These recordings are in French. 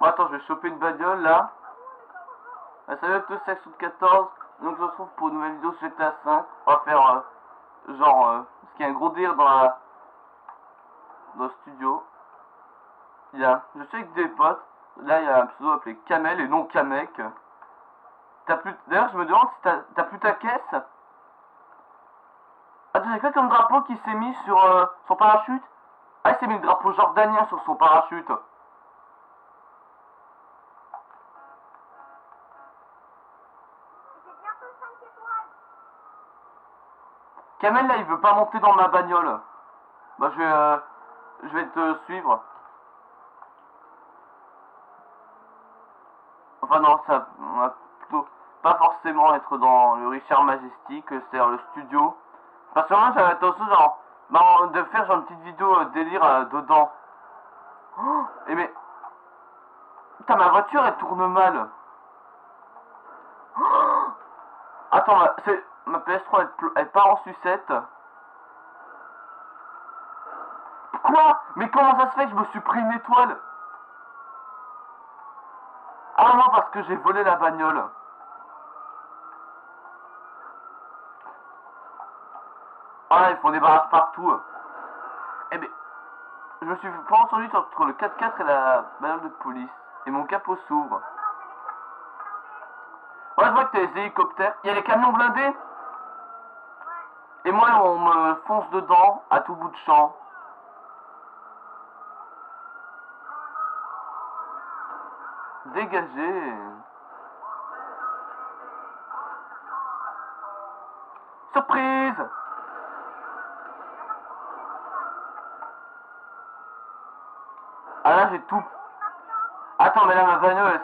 Bon, attends, je vais choper une bagnole là. Salut à tous, c'est Soud14. Donc, je se retrouve pour une nouvelle vidéo sur GTA 5. On va faire parce qu'il y a un gros délire dans le studio. Je suis avec des potes. Là, il y a un pseudo appelé Kamel et non Kamek. D'ailleurs, je me demande si t'as plus ta caisse. Ah, tu sais quoi comme drapeau qui s'est mis sur son parachute? Ah, il s'est mis le drapeau jordanien sur son parachute. Kamel, là, il veut pas monter dans ma bagnole. Bah, je vais te suivre. Enfin, non, ça va plutôt pas forcément être dans le Richard Majestic, c'est-à-dire le studio. Parce que moi, j'avais aussi genre, de faire genre une petite vidéo délire dedans. Oh, et mais, putain, ma voiture, elle tourne mal. Oh, attends, ma PS3, elle part en sucette. Quoi? Mais comment ça se fait que je me suis pris une étoile? Ah non, parce que j'ai volé la bagnole. Ah, ils font des barrages partout. Eh ben, je me suis pas entendu entre le 4x4 et la bagnole de police. Et mon capot s'ouvre. Ouais, je vois que t'as les hélicoptères. Il y a les camions blindés. Et moi, on me fonce dedans à tout bout de champ. Dégagé. Surprise! Ah là, j'ai tout. Attends, mais là, ma bagnole,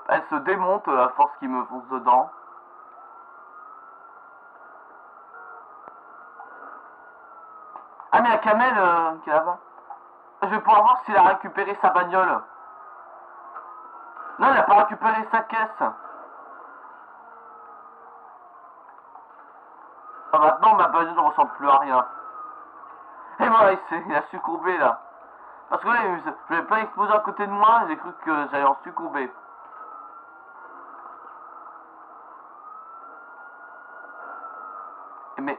elle se démonte à force qu'il me fonce dedans. Ah, mais la Kamel qui est là-bas. Je vais pouvoir voir s'il a récupéré sa bagnole. Non, il n'a pas récupéré sa caisse. Ah, maintenant, ma bagnole ne ressemble plus à rien. Et voilà, il a succombé là. Parce que là, je vais pas exploser à côté de moi, j'ai cru que j'allais en succomber. Mais,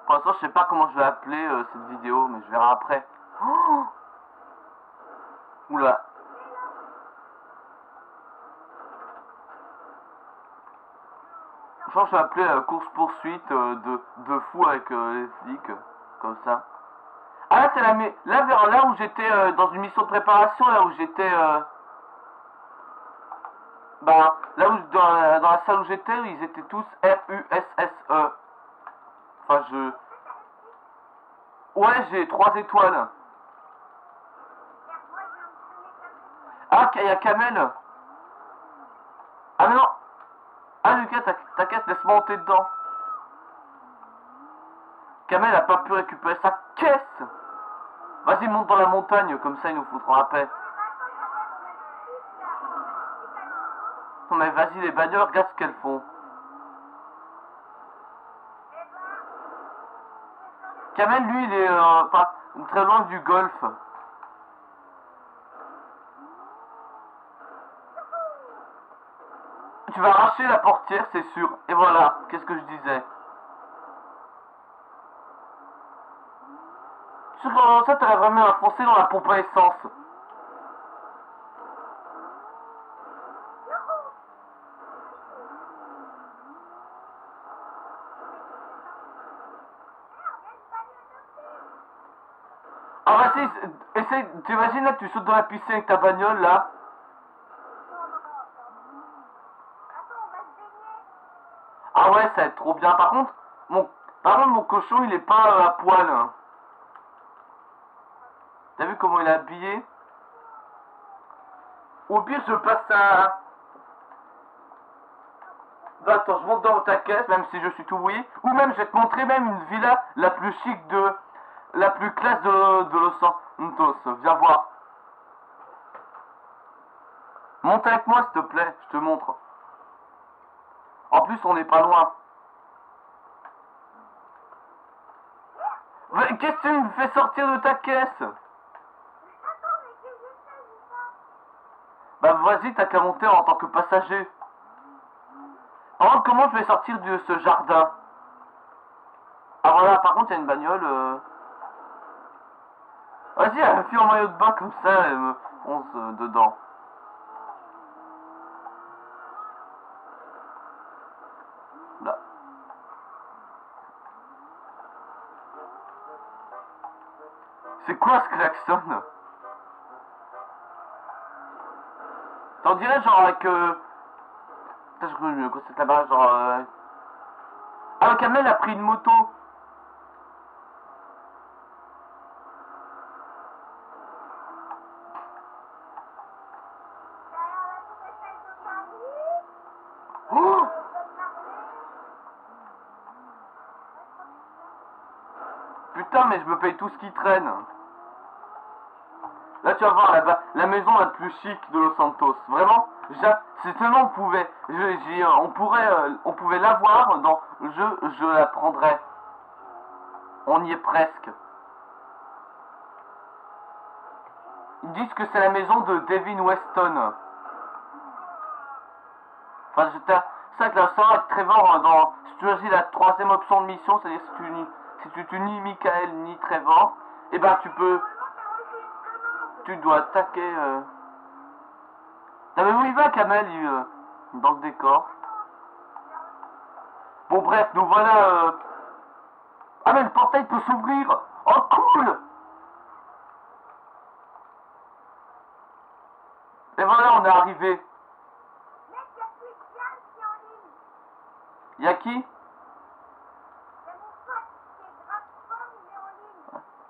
pour l'instant, je sais pas comment je vais appeler cette vidéo, mais je verrai après. Oh, oula. Je pense que je vais appeler course-poursuite de fou avec les flics, comme ça. Ah là, c'est là, vers là où j'étais dans une mission de préparation, là où j'étais... là où, dans la salle où j'étais, ils étaient tous RUSSE. Enfin, Ouais, j'ai 3 étoiles. Ah, il y a Kamel. Ah mais non. Ah Lucas, ta caisse, laisse-moi monter dedans. Kamel a pas pu récupérer sa caisse. Vas-y, monte dans la montagne, comme ça ils nous foutront la paix. Non mais vas-y, les bagnoles, regarde ce qu'elles font. Kamel, lui, il est pas très loin du golf. Tu vas arracher la portière, c'est sûr. Et voilà, qu'est-ce que je disais. Sur ça, t'aurais vraiment foncé dans la pompe à essence. Ah vas-y, essaye, t'imagines là, tu sautes dans la piscine avec ta bagnole là. Ah ouais, ça va être trop bien. Par contre, mon cochon, il est pas à poil. Hein. T'as vu comment il est habillé? Au pire, je passe à... Attends, je monte dans ta caisse, même si je suis tout mouillé. Ou même, je vais te montrer même une villa la plus chic la plus classe de Los Santos. Viens voir. Monte avec moi, s'il te plaît, je te montre. En plus, on n'est pas loin. Qu'est-ce que tu me fais sortir de ta caisse? Bah vas-y, t'as qu'à monter en tant que passager. Par contre, comment je vais sortir de ce jardin? Ah voilà, par contre, il y a une bagnole. Vas-y, elle fille en maillot de bain comme ça, elle me fonce dedans. Là. C'est quoi ce klaxon? T'en dirais genre avec... Putain, je crois que je constate là-bas, genre... Ah, le Kamel a pris une moto. Oh, putain, mais je me paye tout ce qui traîne. Là, tu vas voir la maison la plus chic de Los Santos. Vraiment, si seulement on pouvait, on pouvait l'avoir dans le jeu, je la prendrais. On y est presque. Ils disent que c'est la maison de Devin Weston. Enfin, c'est que la soirée avec Trevor si tu choisis la troisième option de mission, c'est-à-dire si tu ni Michael ni Trevor, et ben tu dois attaquer. Ah mais où il va, Kamel, dans le décor. Bon bref, nous voilà. Ah mais le portail peut s'ouvrir. Oh cool. Et voilà, on est arrivé. Y'a qui?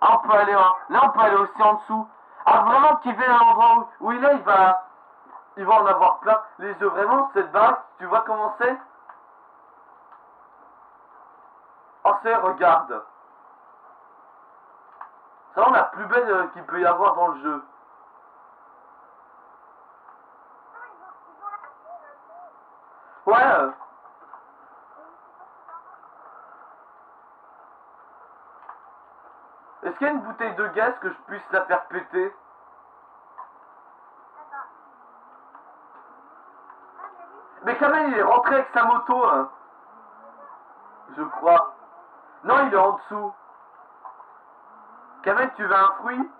Ah, on peut aller, là on peut aller aussi en dessous. Ah vraiment, qui fait l'endroit où il est, il va en avoir plein. Les yeux, vraiment, cette baraque, tu vois comment c'est? Oh c'est, regarde. C'est vraiment la plus belle qu'il peut y avoir dans le jeu. Ouais. Est-ce qu'il y a une bouteille de gaz que je puisse la faire péter? Mais quand même, il est rentré avec sa moto, hein. Je crois. Non, il est en dessous. Kamel, tu veux un fruit?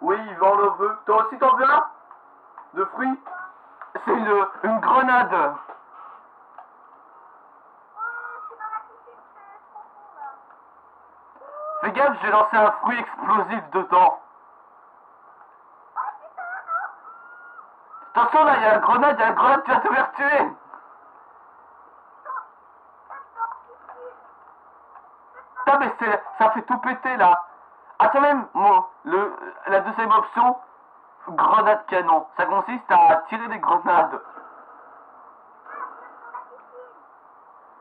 Oui, Yvan le veut. Toi aussi, t'en veux un? De fruits? C'est une grenade. Fais gaffe, j'ai lancé un fruit explosif dedans. Attention, là, il y a la grenade, tu vas te faire tuer. Putain, mais ça fait tout péter, là. Ah, tiens, même, la deuxième option, grenade canon. Ça consiste à tirer des grenades.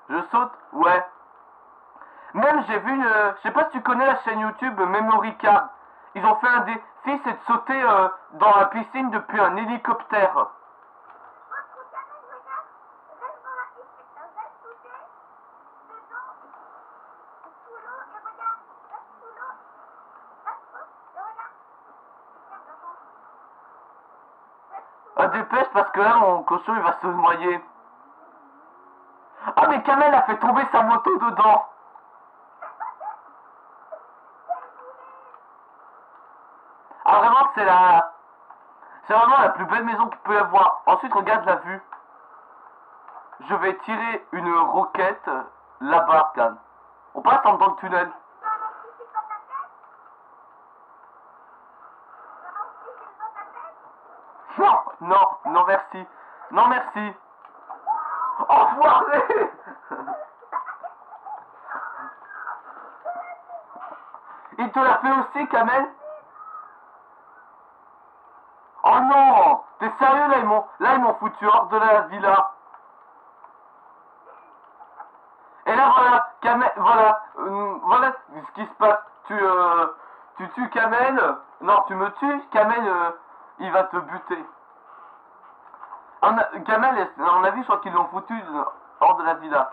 Je saute? Ouais. Même, j'ai vu, je sais pas si tu connais la chaîne YouTube Memory Card. Ils ont fait un défi, c'est de sauter dans la piscine depuis un hélicoptère. Ah, dépêche parce que là, mon cochon, il va se noyer. Ah, mais Kamel a fait tomber sa moto dedans. Ah, vraiment, c'est vraiment la plus belle maison qu'il peut y avoir. Ensuite, regarde la vue. Je vais tirer une roquette là-bas, regarde. On passe dans le tunnel. Non, non, non merci. Non merci. Enfoiré. Il te l'a fait aussi, Kamel? Oh non. T'es sérieux, là ils m'ont foutu hors de la villa. Et là voilà, Kamel, voilà ce qui se passe. Tu tues Kamel. Non, tu me tues, Kamel, il va te buter. Kamel, à mon avis, je crois qu'ils l'ont foutu hors de la villa.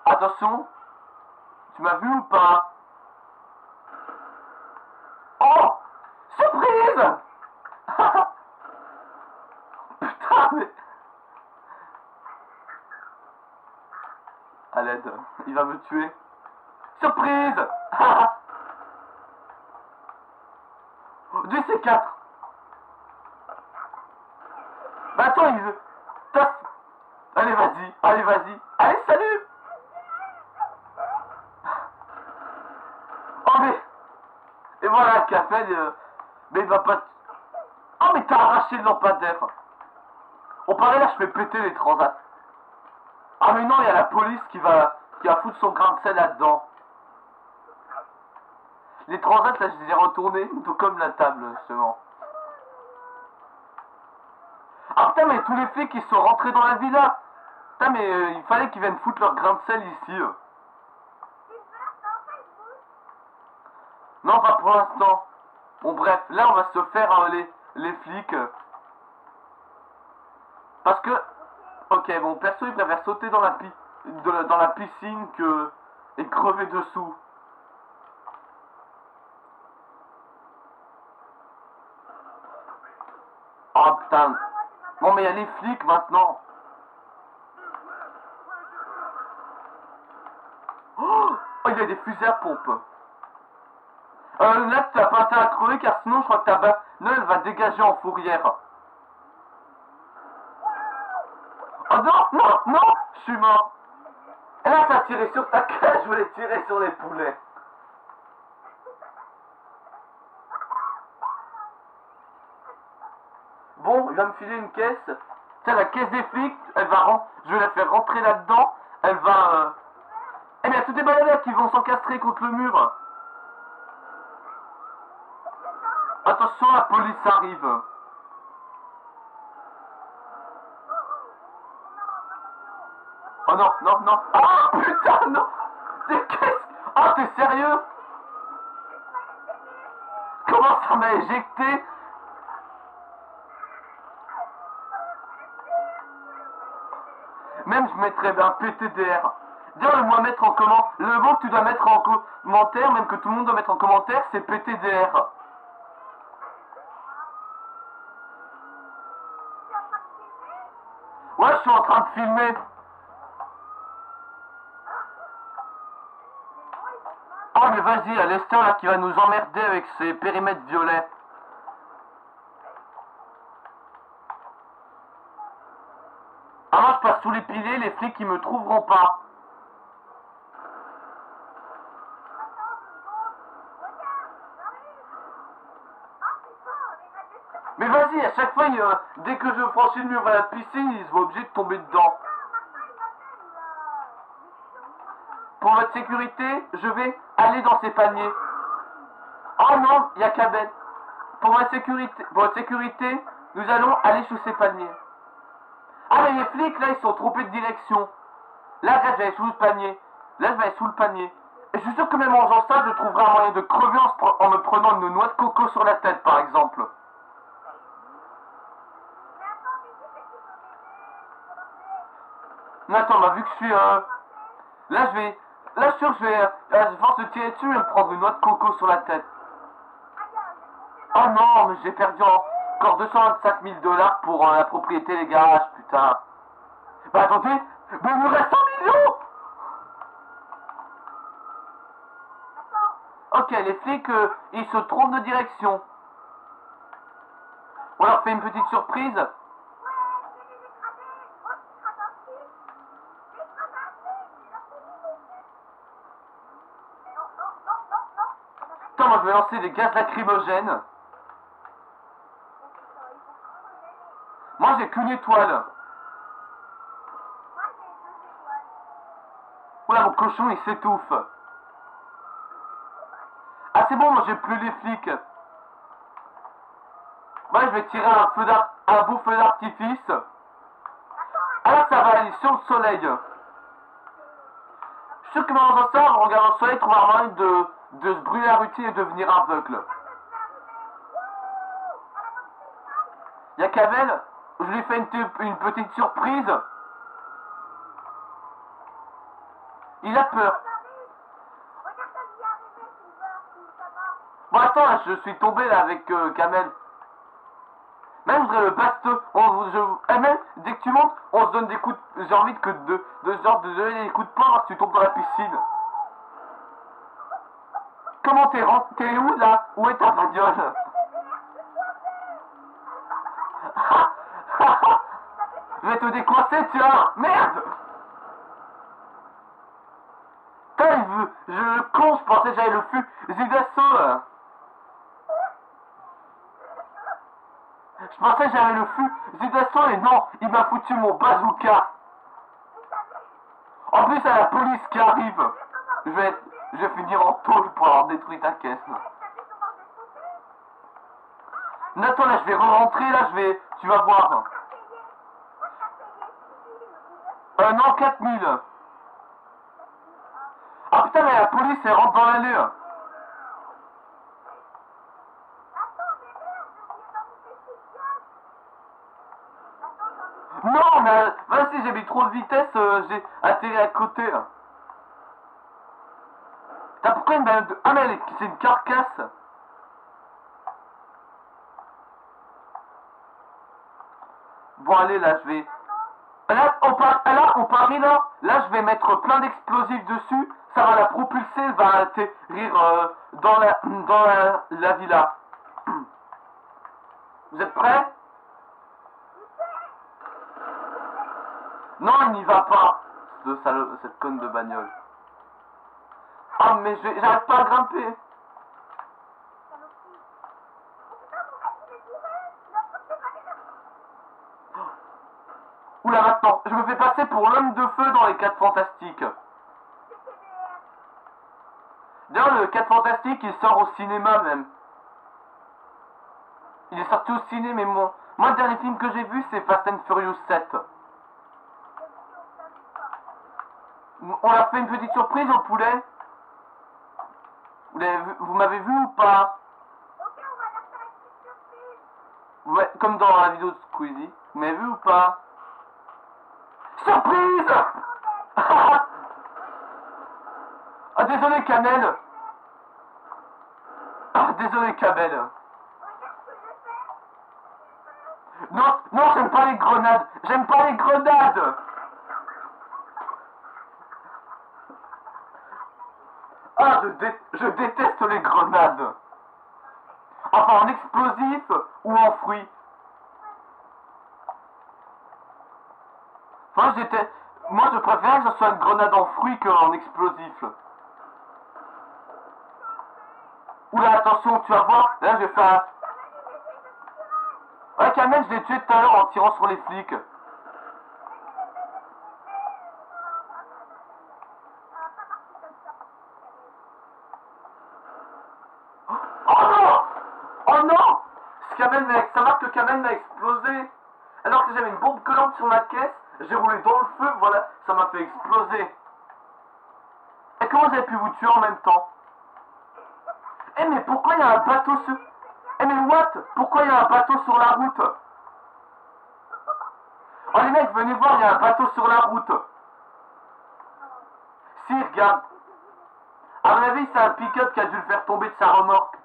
Attention, tu m'as vu ou pas? Oh, surprise! Surprise. Putain, mais... À l'aide, il va me tuer. Surprise. 2 C4. Bah attends, il veut... Tasse. Allez, vas-y, allez, vas-y. Allez, salut. Oh, mais... Et voilà, Capel, mais il va pas... Oh, mais t'as arraché le lampadaire. On paraît là, je fais péter les transats. Ah, mais non, il y a la police qui va foutre son grain de sel là-dedans. Les transats, là, je les ai retournés, tout comme la table, justement. Ah, putain, mais tous les flics, ils sont rentrés dans la villa. Putain, mais il fallait qu'ils viennent foutre leur grain de sel ici. Non, pas pour l'instant. Bon, bref, là, on va se faire les flics. Parce que... Ok, bon, perso, il préfère sauter dans la piscine et crever dessous. Oh, putain. Non, mais il y a les flics, maintenant. Oh, il y a des fusils à pompe. Là, tu n'as pas intérêt à crever, car sinon, je crois que ta bagnole va dégager en fourrière. Oh non, non, non, je suis mort. Et là, t'as tiré sur ta queue, je voulais tirer sur les poulets. Bon, il va me filer une caisse. Tiens, la caisse des flics, je vais la faire rentrer là-dedans. Elle va... Eh bien, tous des balades qui vont s'encastrer contre le mur. Attention, la police arrive. Oh non, non, non. Oh putain, non. Oh, t'es sérieux? Comment ça m'a éjecté? Même je mettrais un PTDR. Dis-moi mettre en comment. Le mot que tu dois mettre en commentaire, même que tout le monde doit mettre en commentaire, c'est PTDR. Ouais, je suis en train de filmer. Oh mais vas-y, il y a Lester là qui va nous emmerder avec ses périmètres violets. Ah moi je passe sous les piliers, les flics ils me trouveront pas. Mais vas-y, à chaque fois, dès que je franchis le mur à la piscine, ils sont obligés de tomber dedans. Pour votre sécurité, je vais aller dans ces paniers. Oh non, il y a Cabel. Pour votre sécurité, nous allons aller sous ces paniers. Ah mais les flics là, ils sont trompés de direction. Là, regarde, je vais aller sous le panier. Là, je vais aller sous le panier. Et je suis sûr que même en faisant ça, je trouverai un moyen de crever en me prenant une noix de coco sur la tête, par exemple. Mais attends, bah vu que je suis... Là, je vais... Là, sûr, je vais... à force de tirer dessus, je vais me prendre une noix de coco sur la tête. Oh non, mais j'ai perdu encore 225 000 $ pour la propriété, les garages, putain. Bah attendez, mais il me reste 100 millions. Ok, les flics, ils se trompent de direction. On leur fait une petite surprise. Attends, moi je vais lancer des gaz lacrymogènes. Moi j'ai qu'une étoile. Voilà, mon cochon il s'étouffe. Ah c'est bon, moi j'ai plus les flics. Moi je vais tirer un beau feu d'artifice. Ah là ça va aller sur le soleil. Je suis sûr que dans ça, en regardant le soleil, trouver un moyen de se brûler la routine et devenir aveugle. Y'a Cabel, je lui ai fait une petite surprise. Il a peur. Bon attends, là, je suis tombé là avec Kamel. Même je voudrais le basteux. Même dès que tu montes, on se donne des coups de... J'ai envie que de donner des coups de poing parce que tu tombes dans la piscine. Comment t'es où là? Où est ta bagnole? Je vais te décoincer, tiens. Merde. Putain, le con, je pensais que j'avais le fusil d'assaut. Je pensais que j'avais le fusil d'assaut et non, il m'a foutu mon bazooka. En plus, à la police qui arrive. Je vais finir en tôle pour avoir détruit ta caisse. Nathan, là, je vais rentrer, là, tu vas voir. Non, 4000. Ah putain, mais la police, elle rentre dans l'allée. Non, mais vas-y, j'ai mis trop de vitesse, j'ai atterri à côté. T'as pourquoi une bagnole de... Ah mais c'est une carcasse. Bon allez, là je vais... Là on parie là. Là je vais mettre plein d'explosifs dessus. Ça va la propulser, elle va atterrir dans la villa. Vous êtes prêts? Non, il n'y va pas. Cette conne de bagnole. Ah mais j'arrive pas à grimper. Oula maintenant, je me fais passer pour l'homme de feu dans les 4 fantastiques. D'ailleurs le 4 fantastiques il sort au cinéma même. Il est sorti au ciné mais moi le dernier film que j'ai vu c'est Fast and Furious 7. On a fait une petite surprise au poulet. Vous m'avez vu ou pas? Ouais, comme dans la vidéo de Squeezie. Vous m'avez vu ou pas? Surprise. Ah désolé Kamel. Ah désolé Kamel. Non, non, j'aime pas les grenades. J'aime pas les grenades. Ah, je déteste les grenades. Enfin, en explosif ou en fruits. Enfin, moi, je préfère que ce soit une grenade en fruits qu'en explosif. Oula, attention, tu vas voir. Là, je vais faire un... Ouais, Kamel, je l'ai tué tout à l'heure en tirant sur les flics. Oh non! Oh non! Ça marque que Kamel m'a explosé. Alors que j'avais une bombe collante sur ma caisse, j'ai roulé dans le feu, voilà, ça m'a fait exploser. Et comment vous avez pu vous tuer en même temps? Eh mais pourquoi il y a un bateau sur... Eh mais what? Pourquoi il y a un bateau sur la route? Oh les mecs, venez voir, il y a un bateau sur la route. Si, regarde. À mon avis, c'est un pick-up qui a dû le faire tomber de sa remorque.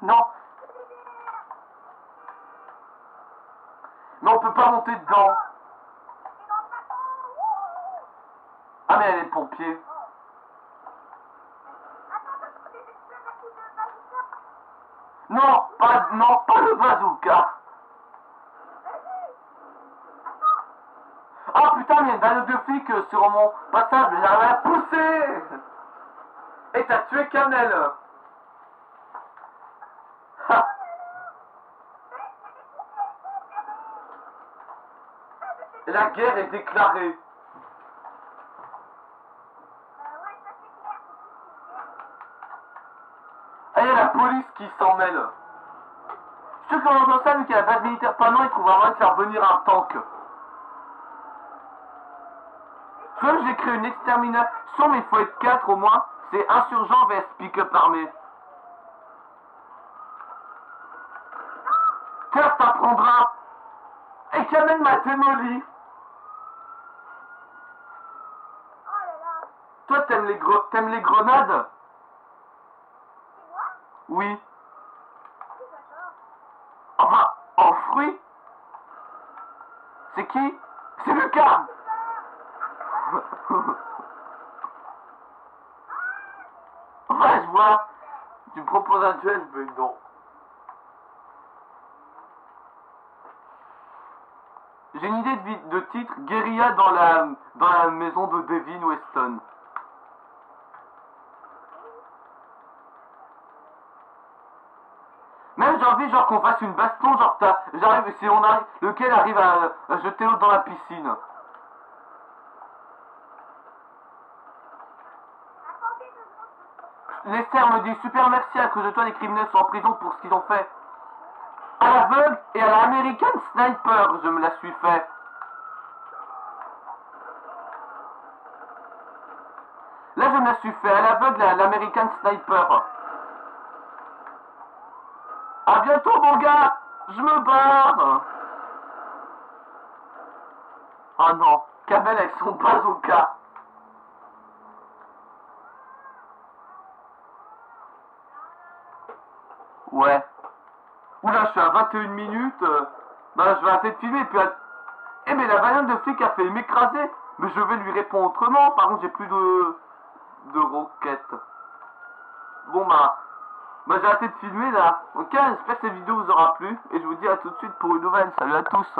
Non. Mais on peut pas monter dedans. Ah mais elle est pompier. Non, pas le bazooka. Oh putain, il y a une bagnole de flic sur mon passage, mais j'arrive à la pousser. Et t'as tué Kamel. Ha. Et la guerre est déclarée. Et il y a la police qui s'en mêle. Je suis sûr qu'on entend ça, vu qu'il y a la base militaire pas loin, il trouvera moyen de faire venir un tank. Soit j'ai créé une extermination, mais il faut être 4 au moins. C'est insurgent vs pick-up armé. Tiens, ça prendra. Et Kamel m'a démoli. Toi, t'aimes les grenades? Oui. C'est qui? C'est Lucas. Ouais, je vois. Tu me proposes un duel, mais non. J'ai une idée de titre, guérilla dans la maison de Devin Weston. Même j'ai envie genre qu'on fasse une baston, genre j'arrive, si on arrive, lequel arrive à jeter l'autre dans la piscine. Lester me dit super merci, à cause de toi les criminels sont en prison pour ce qu'ils ont fait. À l'aveugle et à l'American Sniper, je me la suis fait. Là je me la suis fait, à l'aveugle et à l'American Sniper. À bientôt mon gars, je me barre. Oh non, Kamel avec son bazooka. Ouais. Oula, je suis à 21 minutes. Bah, je vais arrêter de filmer. Et puis, eh, mais la bagnole de flic a fait m'écraser. Mais je vais lui répondre autrement. Par contre, j'ai plus de roquettes. Bon, bah j'ai arrêté de filmer là. Ok, j'espère que cette vidéo vous aura plu. Et je vous dis à tout de suite pour une nouvelle. Salut à tous.